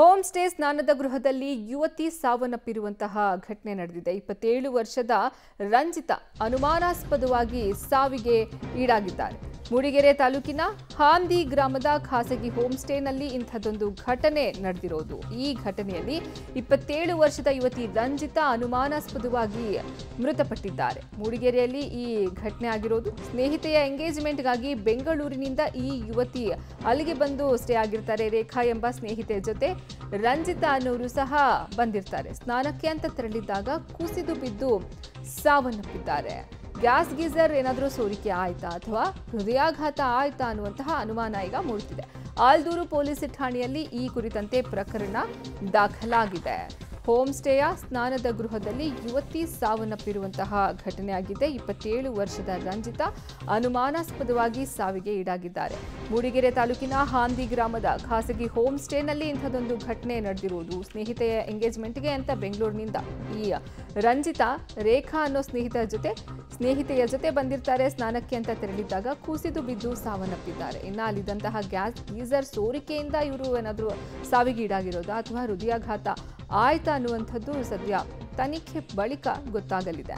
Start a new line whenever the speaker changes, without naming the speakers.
Home stay ಸ್ನಾನದ ಗೃಹದಲ್ಲಿ ಯುವತಿ ಸಾವನ್ನಪ್ಪಿರುವಂತಹ ಘಟನೆ ನಡೆದಿದೆ. 27 ವರ್ಷದ ರಂಜಿತಾ ಅನುಮಾನಾಸ್ಪದವಾಗಿ ಸಾವಿಗೆ ಈಡಾಗಿದ್ದಾರೆ. ಮೂಡಿಗೆರೆ ತಾಲೂಕಿನ ಹಾಂದಿ ಗ್ರಾಮದ ಖಾಸಗಿ ಹೋಮ್ ಸ್ಟೇನಲ್ಲಿ ಇಂಥದ್ದೊಂದು ಘಟನೆ ನಡೆದಿರೋದು. ಈ ಘಟನೆಯಲ್ಲಿ 27 ವರ್ಷದ ಯುವತಿ ರಂಜಿತಾ ಅನುಮಾನಾಸ್ಪದವಾಗಿ ಮೃತಪಟ್ಟಿದ್ದಾರೆ. ಮೂಡಿಗೆರೆಯಲ್ಲಿ ಈ ಘಟನೆ ಆಗಿರೋದು. ಸ್ನೇಹಿತೆಯ ಎಂಗೇಜ್ಮೆಂಟ್ಗಾಗಿ ಬೆಂಗಳೂರಿನಿಂದ ಈ ಯುವತಿ ಅಲ್ಲಿಗೆ ಬಂದು ಸ್ಟೇ ಆಗಿರ್ತಾರೆ. ರೇಖಾ ಎಂಬ ಸ್ನೇಹಿತೆ ಜೊತೆ ರಂಜಿತಾ ಅನ್ನೋರು ಸಹ ಬಂದಿರ್ತಾರೆ. ಸ್ನಾನಕ್ಕೆ ಅಂತ ತೆರಳಿದ್ದಾಗ ಕುಸಿದು ಬಿದ್ದು ಸಾವನ್ನಪ್ಪಿದ್ದಾರೆ. ಗ್ಯಾಸ್ ಗೀಸರ್ ಏನಾದರೂ ಸೋರಿಕೆ ಆಯ್ತಾ ಅಥವಾ ಹೃದಯಾಘಾತ ಆಯ್ತಾ ಅನ್ನುವಂತಹ ಅನುಮಾನ ಈಗ ಮೂಡುತ್ತಿದೆ. ಆಲ್ದೂರು ಪೊಲೀಸ್ ಠಾಣೆಯಲ್ಲಿ ಈ ಕುರಿತಂತೆ ಪ್ರಕರಣ ದಾಖಲಾಗಿದೆ. ಹೋಮ್ ಸ್ಟೇಯ ಸ್ನಾನದ ಗೃಹದಲ್ಲಿ ಯುವತಿ ಸಾವನ್ನಪ್ಪಿರುವಂತಹ ಘಟನೆಯಾಗಿದೆ. 27 ವರ್ಷದ ರಂಜಿತಾ ಅನುಮಾನಾಸ್ಪದವಾಗಿ ಸಾವಿಗೆ ಈಡಾಗಿದ್ದಾರೆ. ಮೂಡಿಗೆರೆ ತಾಲೂಕಿನ ಹಾಂದಿ ಗ್ರಾಮದ ಖಾಸಗಿ ಹೋಮ್ ಸ್ಟೇನಲ್ಲಿ ಇಂಥದ್ದೊಂದು ಘಟನೆ ನಡೆದಿರುವುದು. ಸ್ನೇಹಿತೆಯ ಎಂಗೇಜ್ಮೆಂಟ್ಗೆ ಅಂತ ಬೆಂಗಳೂರಿನಿಂದ ಈ ರಂಜಿತಾ ರೇಖಾ ಅನ್ನೋ ಸ್ನೇಹಿತೆಯ ಜೊತೆ ಬಂದಿರ್ತಾರೆ. ಸ್ನಾನಕ್ಕೆ ಅಂತ ತೆರಳಿದ್ದಾಗ ಕುಸಿದು ಬಿದ್ದು ಸಾವನ್ನಪ್ಪಿದ್ದಾರೆ. ಇನ್ನು ಅಲ್ಲಿದ್ದಂತಹ ಗ್ಯಾಸ್ ಗೀಸರ್ ಸೋರಿಕೆಯಿಂದ ಇವರು ಏನಾದರೂ ಸಾವಿಗೀಡಾಗಿರೋದಾ ಅಥವಾ ಹೃದಯಾಘಾತ ಆಯ್ತಾ ಅನ್ನುವಂಥದ್ದು ಸದ್ಯ ತನಿಖೆ ಬಳಿಕ ಗೊತ್ತಾಗಲಿದೆ.